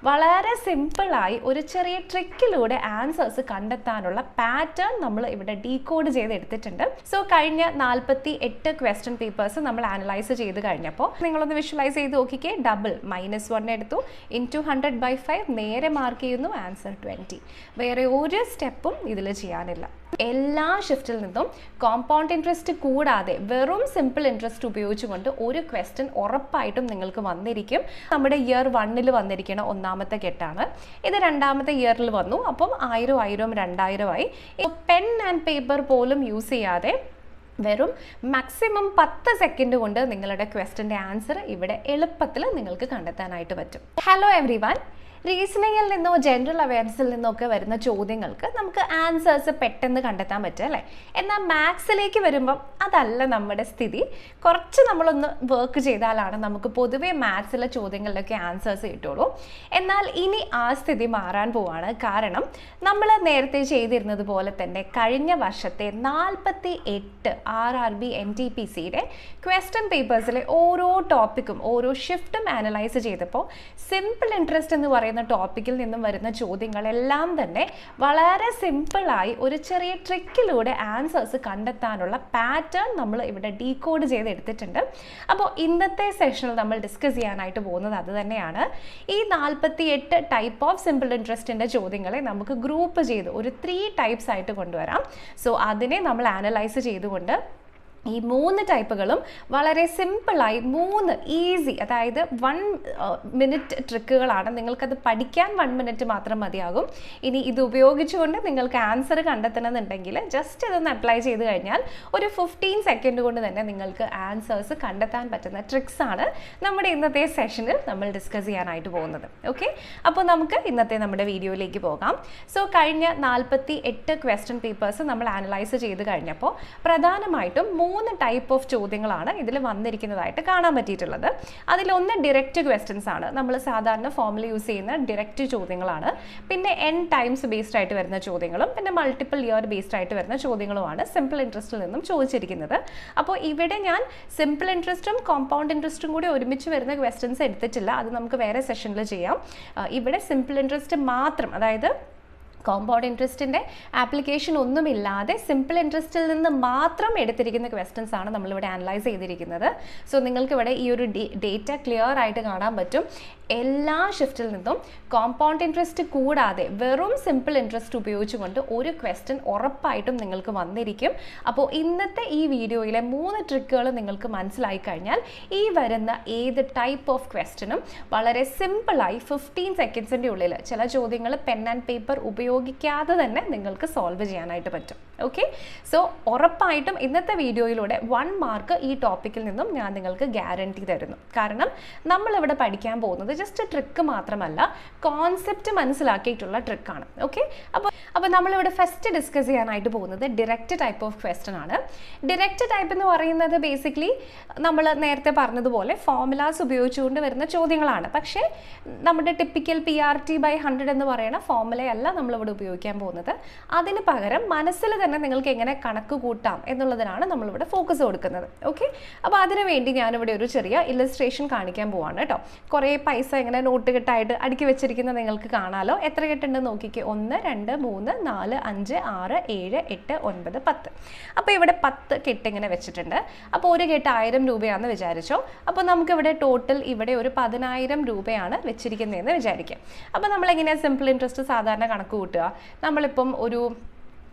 വളരെ സിമ്പിളായി ഒരു ചെറിയ ട്രിക്കിലൂടെ ആൻസേഴ്സ് കണ്ടെത്താനുള്ള പാറ്റേൺ നമ്മൾ ഇവിടെ ഡീകോഡ് ചെയ്ത് എടുത്തിട്ടുണ്ട്. സോ കഴിഞ്ഞ 48 ക്വസ്റ്റ്യൻ പേപ്പേഴ്സ് നമ്മൾ അനലൈസ് ചെയ്ത് കഴിഞ്ഞപ്പോൾ നിങ്ങളൊന്ന് വിഷ്വലൈസ് ചെയ്ത് നോക്കിക്കേ. ഡബിൾ -1 എടുത്തു, ഇൻറ്റു 100/5 നേരെ മാർക്ക് ചെയ്യുന്നു, ആൻസർ 20. വേറെ ഒരു സ്റ്റെപ്പും ഇതിൽ ചെയ്യാനില്ല. എല്ലാ ഷിഫ്റ്റിൽ നിന്നും കോമ്പൗണ്ട് ഇൻട്രസ്റ്റ് കൂടാതെ വെറും സിമ്പിൾ ഇൻട്രസ്റ്റ് ഉപയോഗിച്ചുകൊണ്ട് ഒരു ക്വസ്റ്റ്യൻ ഉറപ്പായിട്ടും നിങ്ങൾക്ക് വന്നിരിക്കും. നമ്മുടെ ഇയർ 1 വന്നിരിക്കുന്ന ഒന്നാമത്തെ കെട്ടാണ് ഇത്. രണ്ടാമത്തെ ഇയറിൽ വന്നു, അപ്പം 1000 2000 ആയി. പെൻ ആൻഡ് പേപ്പർ പോലും യൂസ് ചെയ്യാതെ വെറും മാക്സിമം 10 സെക്കൻഡ് കൊണ്ട് നിങ്ങളുടെ ക്വസ്റ്റ്യൻ്റെ ആൻസർ ഇവിടെ എളുപ്പത്തിൽ നിങ്ങൾക്ക് കണ്ടെത്താനായിട്ട് പറ്റും. Hello every one. റീസണിങ്ങിൽ നിന്നോ ജനറൽ അവയർനെസ്സിൽ നിന്നോ ഒക്കെ വരുന്ന ചോദ്യങ്ങൾക്ക് നമുക്ക് ആൻസേഴ്സ് പെട്ടെന്ന് കണ്ടെത്താൻ പറ്റും അല്ലേ. എന്നാൽ മാത്സിലേക്ക് വരുമ്പം അതല്ല നമ്മുടെ സ്ഥിതി. കുറച്ച് നമ്മളൊന്ന് വർക്ക് ചെയ്താലാണ് നമുക്ക് പൊതുവേ മാത്സിലെ ചോദ്യങ്ങളിലൊക്കെ ആൻസേഴ്സ് കിട്ടുള്ളൂ. എന്നാൽ ഇനി ആ സ്ഥിതി മാറാൻ പോവാണ്. കാരണം നമ്മൾ നേരത്തെ ചെയ്തിരുന്നത് പോലെ തന്നെ കഴിഞ്ഞ വർഷത്തെ 48 RRB NTPCയുടെ ക്വസ്റ്റ്യൻ പേപ്പേഴ്സിലെ ഓരോ ടോപ്പിക്കും ഓരോ ഷിഫ്റ്റും അനലൈസ് ചെയ്തപ്പോൾ സിമ്പിൾ ഇൻട്രസ്റ്റ് എന്ന് പറയുന്ന ടോപ്പിക്കിൽ നിന്നും വരുന്ന ചോദ്യങ്ങളെല്ലാം തന്നെ വളരെ സിമ്പിളായി ഒരു ചെറിയ ട്രിക്കിലൂടെ ആൻസേഴ്സ് കണ്ടെത്താനുള്ള പാറ്റേൺ നമ്മൾ ഇവിടെ ഡീകോഡ് ചെയ്ത് എടുത്തിട്ടുണ്ട്. അപ്പോൾ ഇന്നത്തെ സെഷനിൽ നമ്മൾ ഡിസ്കസ് ചെയ്യാനായിട്ട് പോകുന്നത് അത് തന്നെയാണ്. ഈ 48 ടൈപ്പ് ഓഫ് സിമ്പിൾ ഇൻട്രസ്റ്റിൻ്റെ ചോദ്യങ്ങളെ നമുക്ക് ഗ്രൂപ്പ് ചെയ്ത് ഒരു 3 ടൈപ്സ് ആയിട്ട് കൊണ്ടുവരാം. സോ അതിനെ നമ്മൾ അനലൈസ് ചെയ്തുകൊണ്ട് ഈ 3 ടൈപ്പുകളും വളരെ സിമ്പിളായി 3 ഈസി, അതായത് 1 മിനിറ്റ് ട്രിക്കുകളാണ്. നിങ്ങൾക്കത് പഠിക്കാൻ 1 മിനിറ്റ് മാത്രം മതിയാകും. ഇനി ഇത് ഉപയോഗിച്ചുകൊണ്ട് നിങ്ങൾക്ക് ആൻസർ കണ്ടെത്തണമെന്നുണ്ടെങ്കിൽ ജസ്റ്റ് ഇതൊന്ന് അപ്ലൈ ചെയ്ത് കഴിഞ്ഞാൽ ഒരു 15 സെക്കൻഡ് കൊണ്ട് തന്നെ നിങ്ങൾക്ക് ആൻസേഴ്സ് കണ്ടെത്താൻ പറ്റുന്ന ട്രിക്സ് ആണ് നമ്മുടെ ഇന്നത്തെ സെഷനിൽ നമ്മൾ ഡിസ്കസ് ചെയ്യാനായിട്ട് പോകുന്നത്. ഓക്കെ, അപ്പോൾ നമുക്ക് ഇന്നത്തെ നമ്മുടെ വീഡിയോയിലേക്ക് പോകാം. സോ കഴിഞ്ഞ 48 ക്വസ്റ്റ്യൻ പേപ്പേഴ്സ് നമ്മൾ അനലൈസ് ചെയ്ത് കഴിഞ്ഞപ്പോൾ പ്രധാനമായിട്ടും 3 ടൈപ്പ് ഓഫ് ചോദ്യങ്ങളാണ് ഇതിൽ വന്നിരിക്കുന്നതായിട്ട് കാണാൻ പറ്റിയിട്ടുള്ളത്. അതിലൊന്ന് ഡിറക്റ്റ് ക്വസ്റ്റ്യൻസ് ആണ്. നമ്മൾ സാധാരണ ഫോമിൽ യൂസ് ചെയ്യുന്ന ഡിറക്റ്റ് ചോദ്യങ്ങളാണ്. പിന്നെ n ടൈംസ് ബേസ്ഡ് ആയിട്ട് വരുന്ന ചോദ്യങ്ങളും പിന്നെ മൾട്ടിപ്പിൾ ഇയർ ബേസ്ഡ് ആയിട്ട് വരുന്ന ചോദ്യങ്ങളുമാണ് സിമ്പിൾ ഇൻട്രസ്റ്റിൽ നിന്നും ചോദിച്ചിരിക്കുന്നത്. അപ്പോൾ ഇവിടെ ഞാൻ സിമ്പിൾ ഇൻട്രസ്റ്റും കോമ്പൗണ്ട് ഇൻട്രസ്റ്റും കൂടി ഒരുമിച്ച് വരുന്ന ക്വസ്റ്റ്യൻസ് എടുത്തിട്ടില്ല. അത് നമുക്ക് വേറെ സെഷനിൽ ചെയ്യാം. ഇവിടെ സിമ്പിൾ ഇൻട്രസ്റ്റ് മാത്രം, അതായത് കോമ്പൗണ്ട് ഇൻട്രസ്റ്റിൻ്റെ ആപ്ലിക്കേഷൻ ഒന്നുമില്ലാതെ സിമ്പിൾ ഇൻട്രസ്റ്റിൽ നിന്ന് മാത്രം എടുത്തിരിക്കുന്ന ക്വസ്റ്റ്യൻസ് ആണ് നമ്മളിവിടെ അനലൈസ് ചെയ്തിരിക്കുന്നത്. സോ നിങ്ങൾക്കിവിടെ ഈ ഒരു ഡേറ്റ ക്ലിയർ ആയിട്ട് കാണാൻ പറ്റും. എല്ലാ ഷിഫ്റ്റിൽ നിന്നും കോമ്പൗണ്ട് ഇൻട്രസ്റ്റ് കൂടാതെ വെറും സിമ്പിൾ ഇൻട്രസ്റ്റ് ഉപയോഗിച്ചുകൊണ്ട് ഒരു ക്വസ്റ്റ്യൻ ഉറപ്പായിട്ടും നിങ്ങൾക്ക് വന്നിരിക്കും. അപ്പോൾ ഇന്നത്തെ ഈ വീഡിയോയിലെ 3 ട്രിക്കുകൾ നിങ്ങൾക്ക് മനസ്സിലായി കഴിഞ്ഞാൽ ഈ വരുന്ന ഏത് ടൈപ്പ് ഓഫ് ക്വസ്റ്റ്യനും വളരെ സിമ്പിളായി 15 സെക്കൻഡ്സിൻ്റെ ഉള്ളിൽ ചില ചോദ്യങ്ങൾ പെൻ ആൻഡ് പേപ്പർ ഉപയോഗിക്കാതെ തന്നെ നിങ്ങൾക്ക് സോൾവ് ചെയ്യാനായിട്ട് പറ്റും. ഓക്കെ, സോ ഉറപ്പായിട്ടും ഇന്നത്തെ വീഡിയോയിലൂടെ 1 മാർക്ക് ഈ ടോപ്പിക്കിൽ നിന്നും ഞാൻ നിങ്ങൾക്ക് ഗ്യാരണ്ടി തരുന്നു. കാരണം നമ്മളിവിടെ പഠിക്കാൻ പോകുന്നത് ജസ്റ്റ് ട്രിക്ക് മാത്രമല്ല, കോൺസെപ്റ്റ് മനസ്സിലാക്കിയിട്ടുള്ള ട്രിക്കാണ്. ഓക്കെ, അപ്പോൾ നമ്മളിവിടെ ഫസ്റ്റ് ഡിസ്കസ് ചെയ്യാനായിട്ട് പോകുന്നത് ഡിറക്റ്റ് ടൈപ്പ് ഓഫ് ക്വസ്റ്റ്യൻ ആണ്. ഡിറക്റ്റ് ടൈപ്പ് എന്ന് പറയുന്നത് ബേസിക്കലി നമ്മൾ നേരത്തെ പറഞ്ഞതുപോലെ ഫോർമുലാസ് ഉപയോഗിച്ചുകൊണ്ട് വരുന്ന ചോദ്യങ്ങളാണ്. പക്ഷേ നമ്മുടെ ടിപ്പിക്കൽ PRT/100 എന്ന് പറയുന്ന ഫോർമുലയല്ല നമ്മളിവിടെ ഉപയോഗിക്കാൻ പോകുന്നത്. അതിന് പകരം മനസ്സിൽ തന്നെ നിങ്ങൾക്ക് എങ്ങനെ കണക്ക് കൂട്ടാം എന്നുള്ളതിനാണ് നമ്മളിവിടെ ഫോക്കസ് കൊടുക്കുന്നത്. ഓക്കെ, അപ്പോൾ അതിനു വേണ്ടി ഞാനിവിടെ ഒരു ചെറിയ ഇല്ലസ്ട്രേഷൻ കാണിക്കാൻ പോവാണ് കേട്ടോ. കുറേ പൈസ ഇങ്ങനെ നോട്ട് കെട്ടായിട്ട് അടുക്കി വെച്ചിരിക്കുന്നത് നിങ്ങൾക്ക് കാണാമല്ലോ. എത്ര കെട്ടുണ്ടെന്ന് നോക്കിക്കേ. 1 2 3 4 5 6 7 8 9 10. അപ്പോൾ ഇവിടെ 10 കെട്ട് ഇങ്ങനെ വെച്ചിട്ടുണ്ട്. അപ്പോൾ ഒരു കെട്ട് 1000 രൂപയാണെന്ന് വിചാരിച്ചോ. അപ്പോൾ നമുക്കിവിടെ ടോട്ടൽ ഇവിടെ ഒരു 10000 രൂപയാണ് വെച്ചിരിക്കുന്നതെന്ന് വിചാരിക്കാം. അപ്പോൾ നമ്മളെങ്ങനെയാണ് സിമ്പിൾ ഇൻട്രസ്റ്റ് സാധാരണ കണക്ക് കൂട്ടുക? നമ്മളിപ്പം ഒരു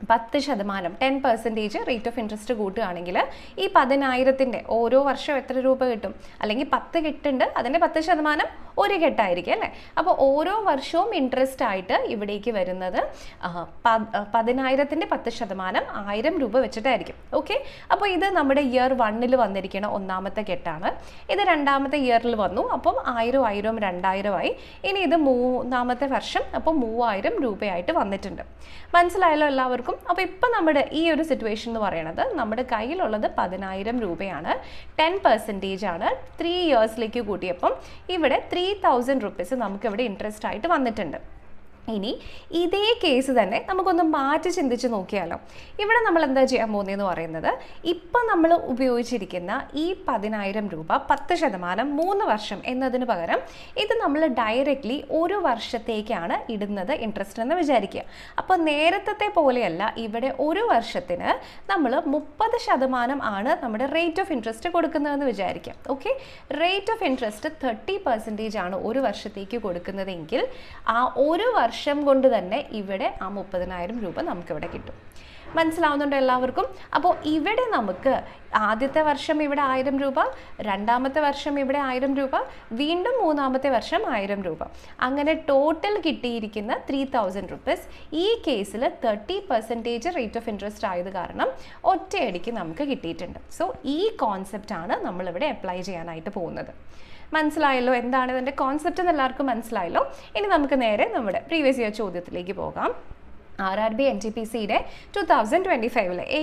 10% 10% റേറ്റ് ഓഫ് ഇൻട്രസ്റ്റ് കൂട്ടുകയാണെങ്കിൽ ഈ 10000ൻ്റെ ഓരോ വർഷം എത്ര രൂപ കിട്ടും? അല്ലെങ്കിൽ 10 കെട്ടുണ്ട്, അതിൻ്റെ 10% ഒരു കെട്ടായിരിക്കും അല്ലേ. അപ്പോൾ ഓരോ വർഷവും ഇൻട്രസ്റ്റ് ആയിട്ട് ഇവിടേക്ക് വരുന്നത് 10000ൻ്റെ 10% 1000 രൂപ വെച്ചിട്ടായിരിക്കും. ഓക്കെ, അപ്പോൾ ഇത് നമ്മുടെ ഇയർ 1 വന്നിരിക്കുന്ന ഒന്നാമത്തെ കെട്ടാണ്. ഇത് രണ്ടാമത്തെ ഇയറിൽ വന്നു, അപ്പം 1000 2000 ആയി. ഇനി ഇത് മൂന്നാമത്തെ വർഷം, അപ്പോൾ 3000 രൂപയായിട്ട് വന്നിട്ടുണ്ട്. മനസ്സിലായല്ലോ എല്ലാവർക്കും? അപ്പോൾ ഇപ്പം നമ്മുടെ ഈ ഒരു സിറ്റുവേഷൻ എന്ന് പറയുന്നത് നമ്മുടെ കയ്യിലുള്ളത് 10000 രൂപയാണ്. 10% ആണ്. 3 ഇയേഴ്സിലേക്ക് കൂട്ടിയപ്പം ഇവിടെ 3000 റുപ്പീസ് നമുക്കിവിടെ ഇൻട്രസ്റ്റ് ആയിട്ട് വന്നിട്ടുണ്ട്. ഇനി ഇതേ കേസ് തന്നെ നമുക്കൊന്ന് മാറ്റി ചിന്തിച്ച് നോക്കിയാലോ. ഇവിടെ നമ്മൾ എന്താ ചെയ്യാൻ പോകുന്നതെന്ന് പറയുന്നത്, ഇപ്പം നമ്മൾ ഉപയോഗിച്ചിരിക്കുന്ന ഈ 10,000 രൂപ 10% 3 വർഷം എന്നതിന് പകരം ഇത് നമ്മൾ ഡയറക്റ്റ്ലി ഒരു വർഷത്തേക്കാണ് ഇടുന്നത് ഇൻട്രസ്റ്റ് എന്ന് വിചാരിക്കുക. അപ്പോൾ നേരത്തെ പോലെയല്ല, ഇവിടെ ഒരു വർഷത്തിന് നമ്മൾ 30% ആണ് നമ്മുടെ റേറ്റ് ഓഫ് ഇൻട്രസ്റ്റ് കൊടുക്കുന്നതെന്ന് വിചാരിക്കാം. ഓക്കെ, റേറ്റ് ഓഫ് ഇൻട്രസ്റ്റ് 30% ആണ് ഒരു വർഷത്തേക്ക് കൊടുക്കുന്നതെങ്കിൽ ആ ഒരു വർഷം കൊണ്ട് തന്നെ ഇവിടെ ആ 30,000 രൂപ നമുക്കിവിടെ കിട്ടും. മനസ്സിലാവുന്നുണ്ടോ എല്ലാവർക്കും? അപ്പോൾ ഇവിടെ നമുക്ക് ആദ്യത്തെ വർഷം ഇവിടെ 1000 രൂപ, രണ്ടാമത്തെ വർഷം ഇവിടെ 1000 രൂപ, വീണ്ടും മൂന്നാമത്തെ വർഷം 1000 രൂപ, അങ്ങനെ ടോട്ടൽ കിട്ടിയിരിക്കുന്ന 3,000 റുപ്പീസ്. ഈ കേസിൽ 30% റേറ്റ് ഓഫ് ഇൻട്രസ്റ്റ് ആയത് കാരണം ഒറ്റയടിക്ക് നമുക്ക് കിട്ടിയിട്ടുണ്ട്. സോ ഈ കോൺസെപ്റ്റാണ് നമ്മളിവിടെ അപ്ലൈ ചെയ്യാനായിട്ട് പോകുന്നത്. മനസ്സിലായല്ലോ എന്താണ് ഇതിൻ്റെ കോൺസെപ്റ്റ് എന്ന് എല്ലാവർക്കും മനസ്സിലായല്ലോ. ഇനി നമുക്ക് നേരെ നമ്മുടെ പ്രീവിയസ് ഇയർ ചോദ്യത്തിലേക്ക് പോകാം. RRB NTPCയുടെ 2025 ഈ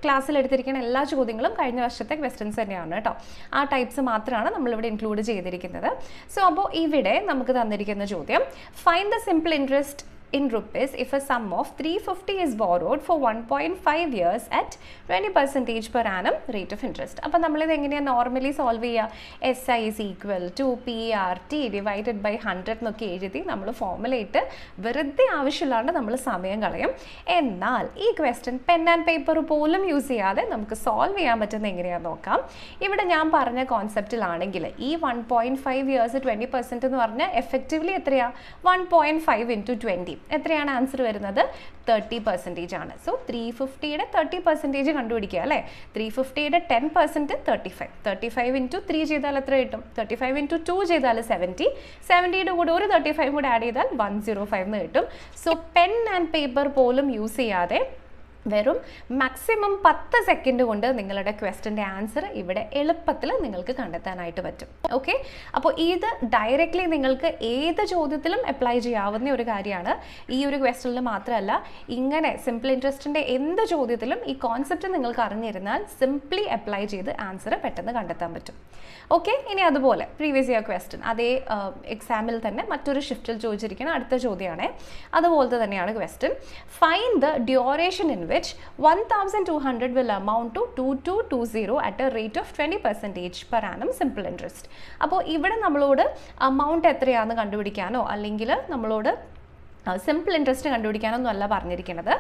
ക്ലാസ്സിൽ എടുത്തിരിക്കുന്ന എല്ലാ ചോദ്യങ്ങളും കഴിഞ്ഞ വർഷത്തെ ക്വസ്റ്റ്യൻസ് തന്നെയാണ് കേട്ടോ. ആ ടൈപ്സ് മാത്രമാണ് നമ്മളിവിടെ ഇൻക്ലൂഡ് ചെയ്തിരിക്കുന്നത്. സോ അപ്പോൾ ഇവിടെ നമുക്ക് തന്നിരിക്കുന്ന ചോദ്യം, find the simple interest in rupees if a sum of 350 is borrowed for 1.5 years at 20% per annum rate of interest. അപ്പോൾ നമ്മളിത് എങ്ങനെയാണ് നോർമലി സോൾവ് ചെയ്യുക? SI is equal to PRT divided by 100 എന്നൊക്കെ എഴുതി നമ്മൾ ഫോർമുലേറ്റ് വെറുതെ ആവശ്യമില്ലാണ്ട് നമ്മൾ സമയം കളയും. എന്നാൽ ഈ ക്വസ്റ്റ്യൻ പെൻ ആൻഡ് പേപ്പർ പോലും യൂസ് ചെയ്യാതെ നമുക്ക് സോൾവ് ചെയ്യാൻ പറ്റുന്ന എങ്ങനെയാണെന്ന് നോക്കാം. ഇവിടെ ഞാൻ പറഞ്ഞ കോൺസെപ്റ്റിലാണെങ്കിൽ ഈ 1.5 ഇയേഴ്സ് 20% എന്ന് പറഞ്ഞാൽ എഫക്റ്റീവ്ലി എത്രയാണ്? 1.5 into 20 എത്രയാണ് ആൻസർ വരുന്നത്? 30% ആണ്. സോ 350യുടെ 30% കണ്ടുപിടിക്കുക അല്ലേ? 350യുടെ 10% 35. 35 into 3 ചെയ്താൽ എത്ര കിട്ടും? 35 into 2 ചെയ്താൽ 70. 70യുടെ കൂടെ ഒരു 35 കൂടെ ആഡ് ചെയ്താൽ 105 എന്ന് കിട്ടും. സോ പെൻ ആൻഡ് പേപ്പർ പോലും യൂസ് ചെയ്യാതെ വെറും മാക്സിമം 10 സെക്കൻഡ് കൊണ്ട് നിങ്ങളുടെ ക്വസ്റ്റ്യൻ്റെ ആൻസർ ഇവിടെ എളുപ്പത്തിൽ നിങ്ങൾക്ക് കണ്ടെത്താനായിട്ട് പറ്റും. ഓക്കെ, അപ്പോൾ ഇത് ഡയറക്റ്റ്ലി നിങ്ങൾക്ക് ഏത് ചോദ്യത്തിലും അപ്ലൈ ചെയ്യാവുന്ന ഒരു കാര്യമാണ്. ഈ ഒരു ക്വസ്റ്റ്യനിൽ മാത്രമല്ല, ഇങ്ങനെ സിമ്പിൾ ഇൻട്രസ്റ്റിൻ്റെ എന്ത് ചോദ്യത്തിലും ഈ കോൺസെപ്റ്റ് നിങ്ങൾക്ക് അറിഞ്ഞിരുന്നാൽ സിംപ്ലി അപ്ലൈ ചെയ്ത് ആൻസർ പെട്ടെന്ന് കണ്ടെത്താൻ പറ്റും. ഓക്കെ, ഇനി അതുപോലെ പ്രീവിയസ് ഇയർ ക്വസ്റ്റ്യൻ അതേ എക്സാമിൽ തന്നെ മറ്റൊരു ഷിഫ്റ്റിൽ ചോദിച്ചിരിക്കുന്ന അടുത്ത ചോദ്യമാണ്. അതുപോലത്തെ തന്നെയാണ് question. Find the duration in which 1,200 will amount to 2220 at a rate of 20% per annum simple interest. അപ്പോൾ ഇവിടെ നമ്മളോട് amount എത്രയാണെന്ന് കണ്ടുപിടിക്കാനോ അല്ലെങ്കിൽ നമ്മളോട് സിമ്പിൾ ഇൻട്രസ്റ്റ് കണ്ടുപിടിക്കാനൊന്നും അല്ല പറഞ്ഞിരിക്കുന്നത്,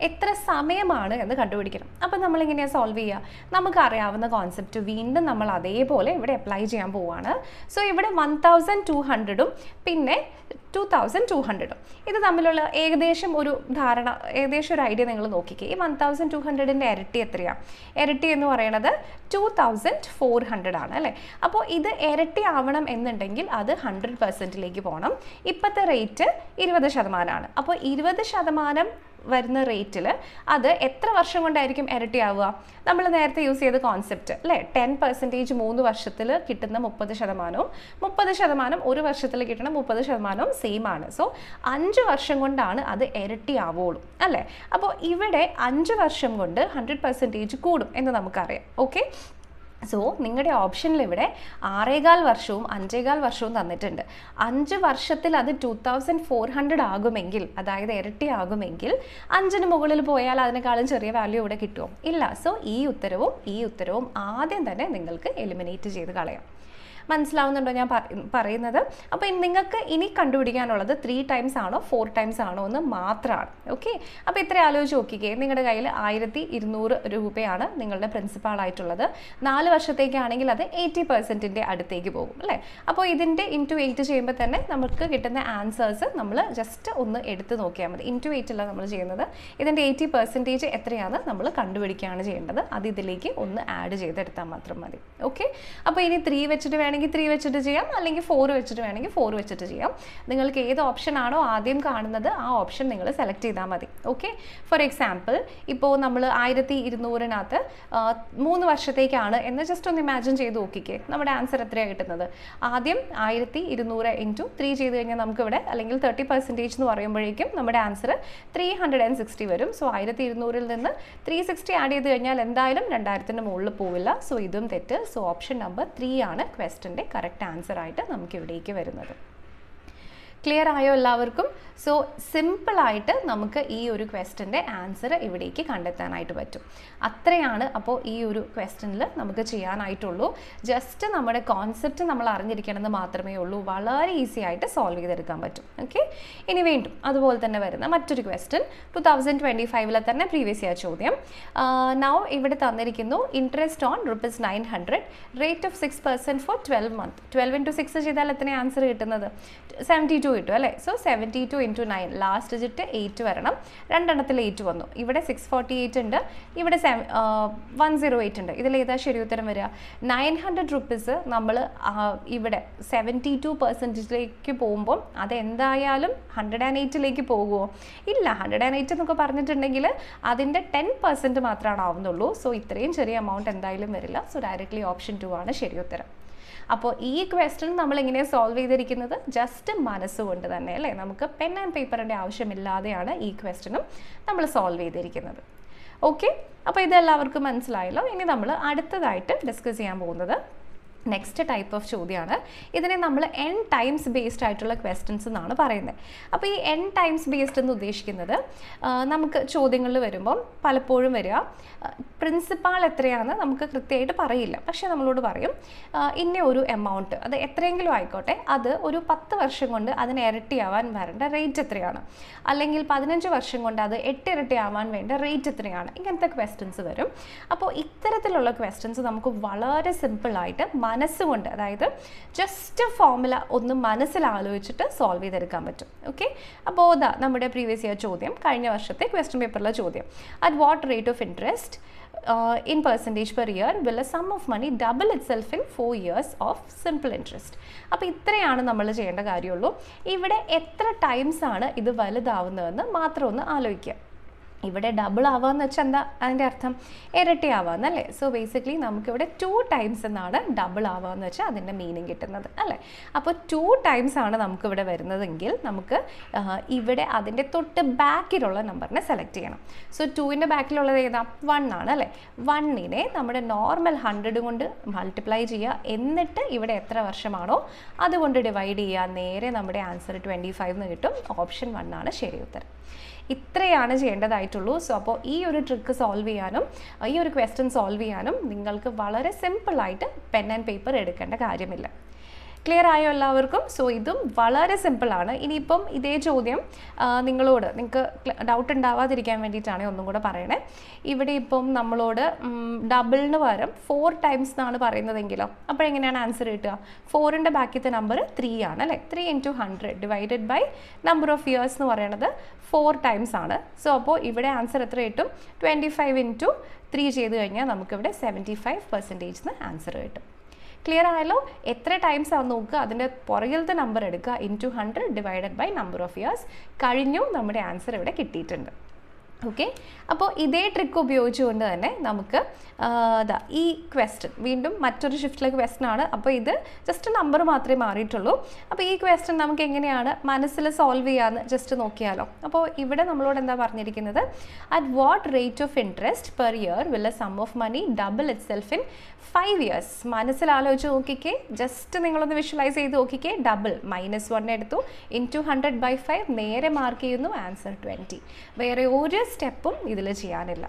എത്ര സമയമാണ് എന്ന് കണ്ടുപിടിക്കണം. അപ്പം നമ്മളിങ്ങനെയാണ് സോൾവ് ചെയ്യുക? നമുക്കറിയാവുന്ന കോൺസെപ്റ്റ് വീണ്ടും നമ്മൾ അതേപോലെ ഇവിടെ അപ്ലൈ ചെയ്യാൻ പോവുകയാണ്. സോ ഇവിടെ 1,200ഉം പിന്നെ 2,200ഉം ഇത് തമ്മിലുള്ള ഏകദേശം ഒരു ധാരണ, ഏകദേശം ഒരു ഐഡിയ നിങ്ങൾ നോക്കിക്കേ. ഈ 1,200ൻ്റെ ഇരട്ടി എത്രയാണ്? ഇരട്ടി എന്ന് പറയുന്നത് 2,400 ആണ് അല്ലേ? അപ്പോൾ ഇത് ഇരട്ടി ആവണം എന്നുണ്ടെങ്കിൽ അത് 100%ലേക്ക് പോകണം. ഇപ്പോഴത്തെ റേറ്റ് 20% ആണ്. അപ്പോൾ 20% വരുന്ന റേറ്റിൽ അത് എത്ര വർഷം കൊണ്ടായിരിക്കും ഇരട്ടിയാവുക? നമ്മൾ നേരത്തെ യൂസ് ചെയ്ത കോൺസെപ്റ്റ് അല്ലേ? 10% 3 വർഷത്തിൽ കിട്ടുന്ന 30%, 30% ഒരു വർഷത്തിൽ കിട്ടുന്ന 30% സെയിം ആണ്. സോ 5 വർഷം കൊണ്ടാണ് അത് ഇരട്ടിയാവുള്ളൂ അല്ലേ? അപ്പോൾ ഇവിടെ 5 വർഷം കൊണ്ട് 100% കൂടും എന്ന് നമുക്കറിയാം. ഓക്കെ, സോ നിങ്ങളുടെ ഓപ്ഷനിൽ ഇവിടെ 6.25 വർഷവും 5.25 വർഷവും തന്നിട്ടുണ്ട്. 5 വർഷത്തിൽ അത് 2,400 ആകുമെങ്കിൽ, അതായത് ഇരട്ടി ആകുമെങ്കിൽ 5ന് മുകളിൽ പോയാൽ അതിനേക്കാളും ചെറിയ വാല്യൂ ഇവിടെ കിട്ടുമോ? ഇല്ല. സോ ഈ ഉത്തരവും ആദ്യം തന്നെ നിങ്ങൾക്ക് എലിമിനേറ്റ് ചെയ്ത് കളയാം. മനസ്സിലാവുന്നുണ്ടോ ഞാൻ പറയുന്നത്? അപ്പോൾ നിങ്ങൾക്ക് ഇനി കണ്ടുപിടിക്കാനുള്ളത് 3 ടൈംസ് ആണോ 4 ടൈംസ് ആണോ എന്ന് മാത്രമാണ്. ഓക്കെ, അപ്പോൾ ഇത്ര ആലോചിച്ച് നോക്കിക്കേ. നിങ്ങളുടെ കയ്യിൽ 1,200 രൂപയാണ് നിങ്ങളുടെ പ്രിൻസിപ്പാളായിട്ടുള്ളത്. 4 വർഷത്തേക്കാണെങ്കിൽ അത് 80%ൻ്റെ അടുത്തേക്ക് പോകും അല്ലേ? അപ്പോൾ ഇതിൻ്റെ ഇൻറ്റു 8 ചെയ്യുമ്പോൾ തന്നെ നമുക്ക് കിട്ടുന്ന ആൻസേഴ്സ് നമ്മൾ ജസ്റ്റ് ഒന്ന് എടുത്ത് നോക്കിയാൽ മതി. ഇൻറ്റു 8 അല്ല നമ്മൾ ചെയ്യുന്നത്, ഇതിൻ്റെ 80% എത്രയാണ് നമ്മൾ കണ്ടുപിടിക്കുകയാണ് ചെയ്യേണ്ടത്. അത് ഇതിലേക്ക് ഒന്ന് ആഡ് ചെയ്തെടുത്താൽ മാത്രം മതി. ഓക്കെ, അപ്പോൾ ഇനി 3 വെച്ചിട്ട് വേണമെങ്കിൽ 3 വെച്ചിട്ട് ചെയ്യാം, അല്ലെങ്കിൽ 4 വെച്ചിട്ട് വേണമെങ്കിൽ 4 വെച്ചിട്ട് ചെയ്യാം. നിങ്ങൾക്ക് ഏത് ഓപ്ഷൻ ആണോ ആദ്യം കാണുന്നത് ആ ഓപ്ഷൻ നിങ്ങൾ സെലക്ട് ചെയ്താൽ മതി. ഓക്കെ, ഫോർ എക്സാമ്പിൾ ഇപ്പോൾ നമ്മൾ 1,200-നകത്ത് 3 വർഷത്തേക്കാണ് എന്ന് ജസ്റ്റ് ഒന്ന് ഇമാജിൻ ചെയ്ത് നോക്കിക്കേ. നമ്മുടെ ആൻസർ എത്രയാണ് കിട്ടുന്നത്? ആദ്യം 1,200 ഇൻറ്റു 3 ചെയ്ത് കഴിഞ്ഞാൽ നമുക്കിവിടെ, അല്ലെങ്കിൽ 30% എന്ന് പറയുമ്പോഴേക്കും നമ്മുടെ ആൻസർ 360 വരും. സോ 1,200-ൽ നിന്ന് 360 ആഡ് ചെയ്ത് കഴിഞ്ഞാൽ എന്തായാലും 2,000-ന് മുകളിൽ പോവില്ല. സോ ഇതും തെറ്റ്. സോ ഓപ്ഷൻ നമ്പർ 3 ആണ് ക്വസ്റ്റ്യൻ്റെ കറക്റ്റ് ആൻസർ ആയിട്ട് നമുക്ക് ഇവിടേക്ക് വരുന്നത്. ക്ലിയർ ആയോ എല്ലാവർക്കും? സോ സിമ്പിളായിട്ട് നമുക്ക് ഈ ഒരു ക്വസ്റ്റ്യൻ്റെ ആൻസർ ഇവിടേക്ക് കണ്ടെത്താനായിട്ട് പറ്റും. അത്രയാണ് അപ്പോൾ ഈ ഒരു ക്വസ്റ്റ്യനിൽ നമുക്ക് ചെയ്യാനായിട്ടുള്ളൂ. ജസ്റ്റ് നമ്മുടെ കോൺസെപ്റ്റ് നമ്മൾ അറിഞ്ഞിരിക്കണമെന്ന് മാത്രമേ ഉള്ളൂ. വളരെ ഈസി ആയിട്ട് സോൾവ് ചെയ്തെടുക്കാൻ പറ്റും. ഓക്കെ, ഇനി വീണ്ടും അതുപോലെ തന്നെ വരുന്ന മറ്റൊരു ക്വസ്റ്റ്യൻ 2025 തന്നെ പ്രീവിയസ് ഇയർ ചോദ്യം. നൗ ഇവിടെ തന്നിരിക്കുന്നു interest on ₹900 rate of 6% for 12 months. 12 into 6 ചെയ്താൽ എത്ര ആൻസർ കിട്ടുന്നത്? 72 കിട്ടും അല്ലേ? സോ 72 into 9, ലാസ്റ്റ് ഡിജിറ്റ് 8 വരണം. രണ്ടെണ്ണത്തിൽ 8 വന്നു. ഇവിടെ 648 ഉണ്ട്, ഇവിടെ 108 ഉണ്ട്. ഇതിൽ ഏതാ ശരി ഉത്തരം വരിക? 900 rupees നമ്മൾ ഇവിടെ 72%ലേക്ക് പോകുമ്പോൾ അതെന്തായാലും 108ലേക്ക് പോകുമോ? ഇല്ല. 108 എന്നൊക്കെ പറഞ്ഞിട്ടുണ്ടെങ്കിൽ അതിൻ്റെ 10% മാത്രമാണ് ആവുന്നുള്ളൂ. സോ ഇത്രയും ചെറിയ എമൗണ്ട് എന്തായാലും വരില്ല. സോ ഡയറക്റ്റ്ലി ഓപ്ഷൻ 2 ആണ് ശരി ഉത്തരം. അപ്പോൾ ഈ ക്വസ്റ്റ്യൻ നമ്മൾ എങ്ങനെയാണ് സോൾവ് ചെയ്തിരിക്കുന്നത്? ജസ്റ്റ് മനസ്സുകൊണ്ട് തന്നെ അല്ലേ? നമുക്ക് പെൻ ആൻഡ് പേപ്പറിൻ്റെ ആവശ്യമില്ലാതെയാണ് ഈ ക്വസ്റ്റ്യനും നമ്മൾ സോൾവ് ചെയ്തിരിക്കുന്നത്. ഓക്കെ, അപ്പോൾ ഇതെല്ലാവർക്കും മനസ്സിലായല്ലോ. ഇനി നമ്മൾ അടുത്തതായിട്ട് ഡിസ്കസ് ചെയ്യാൻ പോകുന്നത് നെക്സ്റ്റ് ടൈപ്പ് ഓഫ് ചോദ്യമാണ്. ഇതിനെ നമ്മൾ n ടൈംസ് ബേസ്ഡ് ആയിട്ടുള്ള ക്വസ്റ്റ്യൻസ് എന്നാണ് പറയുന്നത്. അപ്പോൾ ഈ n ടൈംസ് ബേസ്ഡ് എന്ന് ഉദ്ദേശിക്കുന്നത് നമുക്ക് ചോദ്യങ്ങളിൽ വരുമ്പം പലപ്പോഴും വരിക പ്രിൻസിപ്പാൾ എത്രയാണെന്ന് നമുക്ക് കൃത്യമായിട്ട് പറയില്ല. പക്ഷേ നമ്മളോട് പറയും ഇന്ന ഒരു എമൗണ്ട്, അത് എത്രയെങ്കിലും ആയിക്കോട്ടെ, അത് ഒരു 10 വർഷം കൊണ്ട് അതിന് ഇരട്ടിയാവാൻ വരേണ്ട റേറ്റ് എത്രയാണ്, അല്ലെങ്കിൽ 15 വർഷം കൊണ്ട് അത് 8 ഇരട്ടിയാവാൻ വേണ്ട റേറ്റ് എത്രയാണ്, ഇങ്ങനത്തെ ക്വസ്റ്റ്യൻസ് വരും. അപ്പോൾ ഇത്തരത്തിലുള്ള ക്വസ്റ്റ്യൻസ് നമുക്ക് വളരെ സിമ്പിളായിട്ട് മനസ്സുകൊണ്ട്, അതായത് ജസ്റ്റ് ഫോർമുല ഒന്ന് മനസ്സിലാലോചിച്ചിട്ട് സോൾവ് ചെയ്തെടുക്കാൻ പറ്റും. ഓക്കെ, അപ്പോൾ ഇതാ നമ്മുടെ പ്രീവിയസ് ഇയർ ചോദ്യം, കഴിഞ്ഞ വർഷത്തെ ക്വസ്റ്റ്യൻ പേപ്പറിലെ ചോദ്യം. At what rate of interest in percentage per year will a sum of money double itself in 4 years of simple interest? അപ്പോൾ ഇത്രയാണ് നമ്മൾ ചെയ്യേണ്ട കാര്യമുള്ളൂ. ഇവിടെ എത്ര ടൈംസ് ആണ് ഇത് വലുതാവുന്നതെന്ന് മാത്രം ഒന്ന് ആലോചിക്കുക. ഇവിടെ ഡബിൾ ആവാന്ന് വെച്ചാൽ എന്താ അതിൻ്റെ അർത്ഥം? ഇരട്ടി ആവാന്നല്ലേ? സോ ബേസിക്കലി നമുക്കിവിടെ 2 ടൈംസ് എന്നാണ് ഡബിൾ ആവാന്ന് വെച്ചാൽ അതിൻ്റെ മീനിങ് കിട്ടുന്നത് അല്ലേ? അപ്പോൾ 2 ടൈംസ് ആണ് നമുക്കിവിടെ വരുന്നതെങ്കിൽ നമുക്ക് ഇവിടെ അതിൻ്റെ തൊട്ട് ബാക്കിലുള്ള നമ്പറിനെ സെലക്ട് ചെയ്യണം. സോ 2ൻ്റെ ബാക്കിലുള്ളത് ഏതാ? 1 ആണ് അല്ലേ? 1നെ നമ്മുടെ നോർമൽ 100 കൊണ്ട് മൾട്ടിപ്ലൈ ചെയ്യുക, എന്നിട്ട് ഇവിടെ എത്ര വർഷമാണോ അതുകൊണ്ട് ഡിവൈഡ് ചെയ്യുക. നേരെ നമ്മുടെ ആൻസർ 25 എന്ന് കിട്ടും. ഓപ്ഷൻ 1 ആണ് ശരി ഉത്തരം. ഇത്രയാണ് ചെയ്യേണ്ടതായിട്ടുള്ളൂ. സോ അപ്പോൾ ഈ ഒരു ട്രിക്ക് സോൾവ് ചെയ്യാനും ഈ ഒരു ക്വസ്റ്റ്യൻ സോൾവ് ചെയ്യാനും നിങ്ങൾക്ക് വളരെ സിമ്പിളായിട്ട് പെൻ ആൻഡ് പേപ്പർ എടുക്കേണ്ട കാര്യമില്ല. ക്ലിയർ ആയോ എല്ലാവർക്കും? സോ ഇതും വളരെ സിമ്പിളാണ്. ഇനിയിപ്പം ഇതേ ചോദ്യം നിങ്ങൾക്ക് ഡൗട്ട് ഉണ്ടാവാതിരിക്കാൻ വേണ്ടിയിട്ടാണ് ഒന്നും കൂടെ പറയണേ. ഇവിടെ ഇപ്പം നമ്മളോട് ഡബിളിന് പകരം 4 ടൈംസ് എന്നാണ് പറയുന്നതെങ്കിലോ, അപ്പോഴെങ്ങനെയാണ് ആൻസർ കിട്ടുക? 4ൻ്റെ ബാക്കിയത്തെ നമ്പർ 3 ആണ് അല്ലേ? 3 into 100 divided by number of years എന്ന് പറയുന്നത് 4 ടൈംസ് ആണ്. സോ അപ്പോൾ ഇവിടെ ആൻസർ എത്ര കിട്ടും? 25 into 3 ചെയ്ത് കഴിഞ്ഞാൽ നമുക്കിവിടെ 75% ആൻസർ കിട്ടും. ക്ലിയർ ആയല്ലോ? എത്ര ടൈംസ് ആണെന്ന് നോക്കുക, അതിൻ്റെ പുറകിലത്തെ നമ്പർ എടുക്കുക, into 100 divided by number of years. കഴിഞ്ഞു, നമ്മുടെ ആൻസർ ഇവിടെ കിട്ടിയിട്ടുണ്ട്. ഓക്കെ, അപ്പോൾ ഇതേ ട്രിക്ക് ഉപയോഗിച്ചുകൊണ്ട് തന്നെ നമുക്ക് ഈ ക്വസ്റ്റ്യൻ വീണ്ടും മറ്റൊരു ഷിഫ്റ്റിലെ ക്വസ്റ്റ്യൻ ആണ്. അപ്പോൾ ഇത് ജസ്റ്റ് നമ്പർ മാത്രമേ മാറിയിട്ടുള്ളൂ. അപ്പോൾ ഈ ക്വസ്റ്റ്യൻ നമുക്ക് എങ്ങനെയാണ് മനസ്സിൽ സോൾവ് ചെയ്യാമെന്ന് ജസ്റ്റ് നോക്കിയാലോ. അപ്പോൾ ഇവിടെ നമ്മളോട് എന്താ പറഞ്ഞിരിക്കുന്നത്? At what rate of interest per year will a sum of money double itself in 5 years? മനസ്സിലാലോചിച്ച് നോക്കിക്കേ, ജസ്റ്റ് നിങ്ങളൊന്ന് വിഷ്വലൈസ് ചെയ്ത് നോക്കിക്കേ. ഡബിൾ -1 എടുത്തു, ഇൻറ്റു 100/5, നേരെ മാർക്ക് ചെയ്യുന്നു, ആൻസർ 20. വേറെ ഒരു സ്റ്റെപ്പും ഇതിൽ ചെയ്യാനില്ല.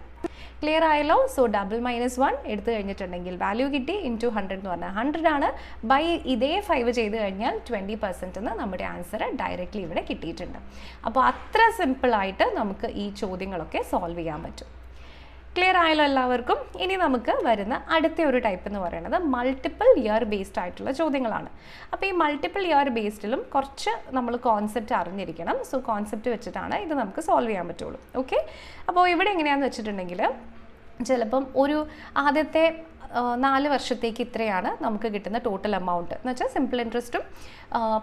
ക്ലിയർ ആയല്ലോ? സോ ഡബിൾ -1 എടുത്തു കഴിഞ്ഞിട്ടുണ്ടെങ്കിൽ വാല്യൂ കിട്ടി, ഇൻറ്റു 100 എന്ന് പറഞ്ഞാൽ 100 ആണ്. ബൈ ഇതേ 5 ചെയ്ത് കഴിഞ്ഞാൽ 20% എന്ന് നമ്മുടെ ആൻസർ ഡയറക്റ്റ്ലി ഇവിടെ കിട്ടിയിട്ടുണ്ട്. അപ്പോൾ അത്ര സിമ്പിളായിട്ട് നമുക്ക് ഈ ചോദ്യങ്ങളൊക്കെ സോൾവ് ചെയ്യാൻ പറ്റും. ക്ലിയർ ആയല്ലോ എല്ലാവർക്കും? ഇനി നമുക്ക് വരുന്ന അടുത്ത ഒരു ടൈപ്പ് എന്ന് പറയുന്നത് മൾട്ടിപ്പിൾ ഇയർ ബേസ്ഡ് ആയിട്ടുള്ള ചോദ്യങ്ങളാണ്. അപ്പോൾ ഈ മൾട്ടിപ്പിൾ ഇയർ ബേസ്ഡിലും കുറച്ച് നമ്മൾ കോൺസെപ്റ്റ് അറിഞ്ഞിരിക്കണം. സോ കോൺസെപ്റ്റ് വെച്ചിട്ടാണ് ഇത് നമുക്ക് സോൾവ് ചെയ്യാൻ പറ്റുള്ളൂ. ഓക്കെ, അപ്പോൾ ഇവിടെ എങ്ങനെയാണെന്ന് വെച്ചിട്ടുണ്ടെങ്കിൽ ചിലപ്പം ഒരു ആദ്യത്തെ 4 വർഷത്തേക്ക് ഇത്രയാണ് നമുക്ക് കിട്ടുന്ന ടോട്ടൽ എമൗണ്ട് എന്ന് വെച്ചാൽ സിമ്പിൾ ഇൻട്രസ്റ്റും